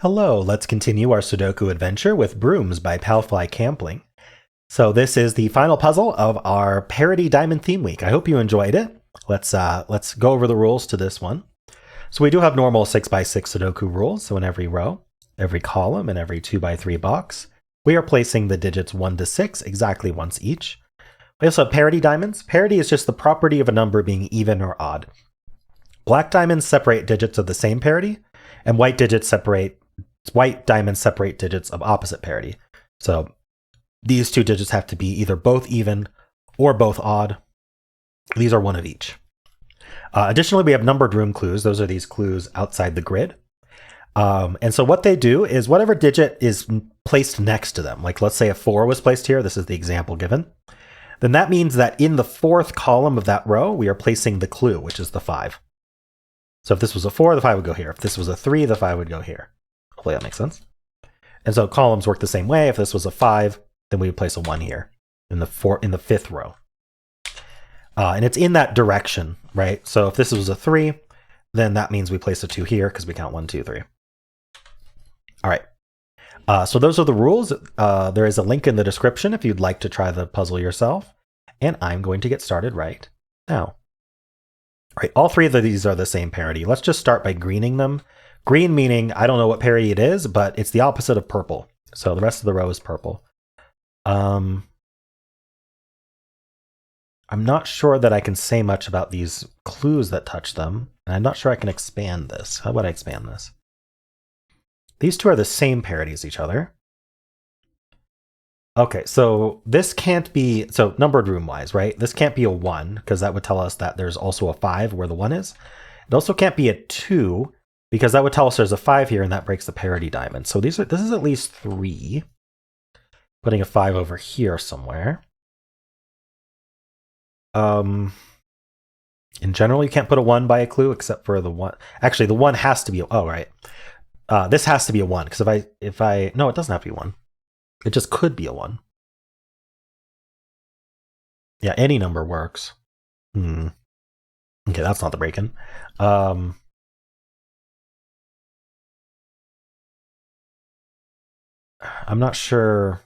Hello, let's continue our Sudoku adventure with Brooms by Palfly Campling. So this is the final puzzle of our Parody Diamond Theme Week. I hope you enjoyed it. Let's go over the rules to this one. So we do have normal 6x6 Sudoku rules. So in every row, every column, and every 2x3 box, we are placing the digits 1 to 6 exactly once each. We also have parity diamonds. Parity is just the property of a number being even or odd. Black diamonds separate digits of the same parity, and white diamonds separate digits of opposite parity. So these two digits have to be either both even or both odd. These are one of each. Additionally, we have numbered room clues. Those are these clues outside the grid. And so what they do is whatever digit is placed next to them, like let's say a 4 was placed here, this is the example given, then that means that in the fourth column of that row, we are placing the clue, which is the 5. So if this was a 4, the 5 would go here. If this was a 3, the 5 would go here. Hopefully that makes sense. And so columns work the same way. If this was a 5, then we would place a 1 here in the fifth row. And it's in that direction, right? So if this was a 3, then that means we place a 2 here because we count 1, 2, 3. All right. So those are the rules. There is a link in the description if you'd like to try the puzzle yourself. And I'm going to get started right now. All right, all three of these are the same parity. Let's just start by greening them. Green meaning, I don't know what parity it is, but it's the opposite of purple. So the rest of the row is purple. I'm not sure that I can say much about these clues that touch them. And I'm not sure I can expand this. How would I expand this? These two are the same parity as each other. Okay, so this can't be, so numbered room wise, right? This can't be a 1 because that would tell us that there's also a 5 where the 1 is. It also can't be a 2 because that would tell us there's a 5 here and that breaks the parity diamond. So this is at least 3. Putting a 5 over here somewhere. In general, you can't put a 1 by a clue except for the 1. Actually, the 1 has to be, oh, right. This has to be a 1 because no, it doesn't have to be 1. It just could be a 1. Yeah, any number works. Okay, that's not the break-in. I'm not sure.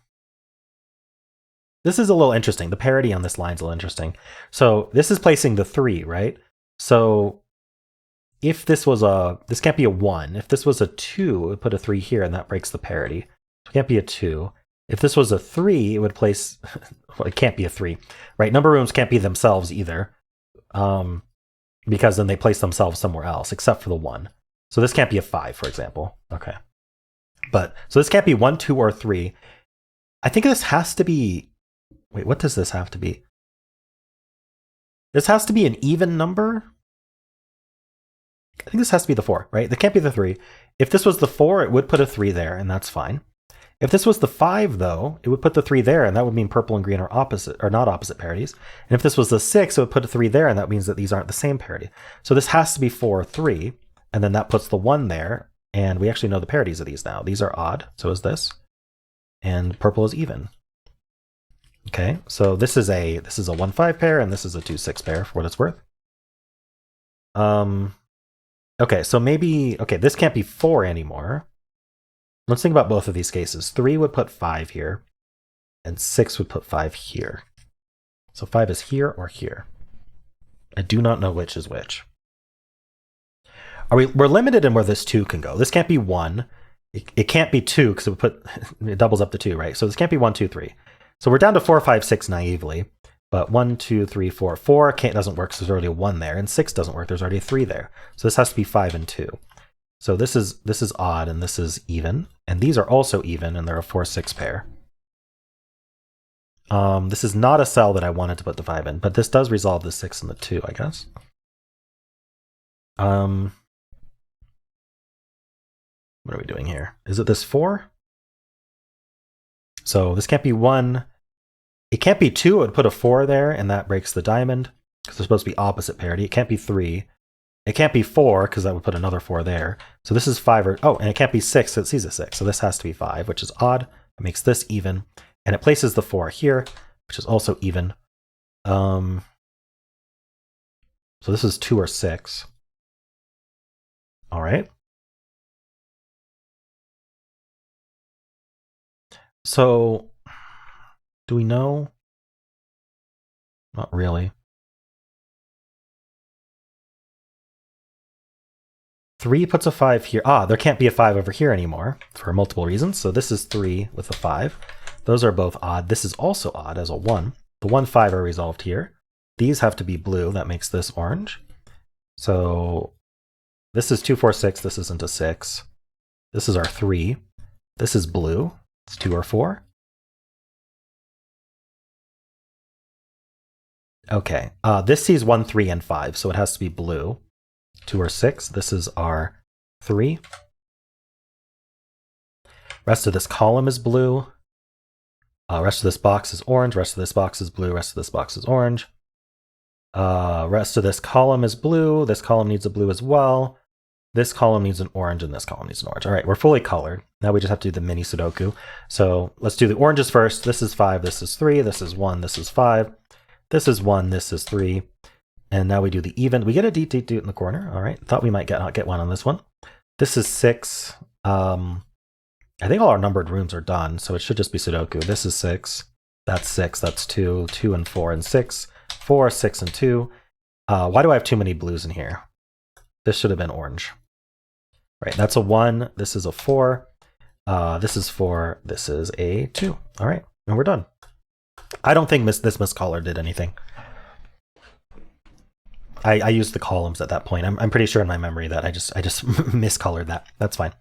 This is a little interesting. The parity on this line is a little interesting. So this is placing the 3, right? So if this was this can't be a 1. If this was a 2, it would put a 3 here and that breaks the parity. So it can't be a 2. If this was a 3, it would place, well, it can't be a 3, right? Number rooms can't be themselves either, because then they place themselves somewhere else, except for the 1. So this can't be a 5, for example. Okay. So this can't be 1, 2, or 3. I think this has to be, wait, what does this have to be? This has to be an even number? I think this has to be the 4, right? That can't be the 3. If this was the 4, it would put a 3 there, and that's fine. If this was the 5, though, it would put the 3 there, and that would mean purple and green are opposite, or not opposite parities. And if this was the 6, it would put a 3 there, and that means that these aren't the same parity. So this has to be 4, 3, and then that puts the 1 there, and we actually know the parities of these now. These are odd, so is this, and purple is even. Okay, so this is a 1, 5 pair, and this is a 2, 6 pair for what it's worth. Okay, so maybe, okay, this can't be 4 anymore. Let's think about both of these cases. 3 would put 5 here, and 6 would put 5 here. So 5 is here or here. I do not know which is which. We're limited in where this 2 can go. This can't be 1. It can't be 2 because it doubles up to 2, right? So this can't be 1, 2, 3. So we're down to 4, 5, 6 naively. But 1, 2, 3, 4. 4 doesn't work, so there's already a 1 there. And 6 doesn't work, there's already a 3 there. So this has to be 5 and 2. So this is odd and this is even. And these are also even, and they're a 4, 6 pair. This is not a cell that I wanted to put the 5 in, but this does resolve the 6 and the 2, I guess. What are we doing here? Is it this 4? So this can't be 1. It can't be 2. It would put a 4 there, and that breaks the diamond, because they're supposed to be opposite parity. It can't be 3. It can't be 4, because that would put another 4 there. So this is 5, and it can't be 6, so it sees a 6. So this has to be 5, which is odd. It makes this even. And it places the 4 here, which is also even. So this is 2 or 6. All right. So, do we know? Not really. 3 puts a 5 here. There can't be a 5 over here anymore for multiple reasons. So this is 3 with a 5. Those are both odd. This is also odd as a 1. The 1, 5 are resolved here. These have to be blue. That makes this orange. So this is 2, 4, 6. This isn't a 6. This is our 3. This is blue. It's 2 or 4. Okay. This sees 1, 3, and 5, so it has to be blue. 2 or 6. This is our 3. Rest of this column is blue. Rest of this box is orange. Rest of this box is blue. Rest of this box is orange. Rest of this column is blue. This column needs a blue as well. This column needs an orange, and this column needs an orange. All right, we're fully colored. Now we just have to do the mini Sudoku. So let's do the oranges first. This is 5. This is 3. This is 1. This is 5. This is 1. This is 3. And now we do the even. We get a deet deet doot in the corner. All right. Thought we might get one on this one. This is 6. I think all our numbered rooms are done, so it should just be Sudoku. This is 6. That's 6. That's 2. 2 and 4 and 6. 4, 6 and 2. Why do I have too many blues in here? This should have been orange. Right. That's a 1. This is a 4. This is 4. This is a 2. All right. And we're done. I don't think this miscolor did anything. I used the columns at that point. I'm pretty sure in my memory that I just miscolored that. That's fine.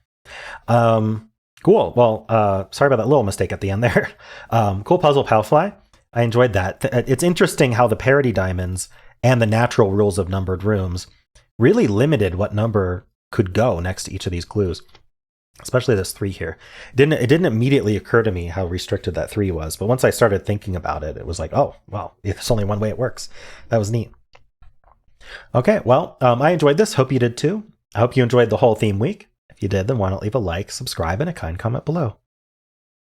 Cool. Well, sorry about that little mistake at the end there. Cool puzzle, Palfly. I enjoyed that. It's interesting how the parity diamonds and the natural rules of numbered rooms really limited what number could go next to each of these clues, especially this 3 here. It didn't immediately occur to me how restricted that 3 was, but once I started thinking about it, it was like, oh, well, there's only one way it works. That was neat. Okay, well, I enjoyed this. Hope you did too. I hope you enjoyed the whole theme week. If you did, then why not leave a like, subscribe, and a kind comment below.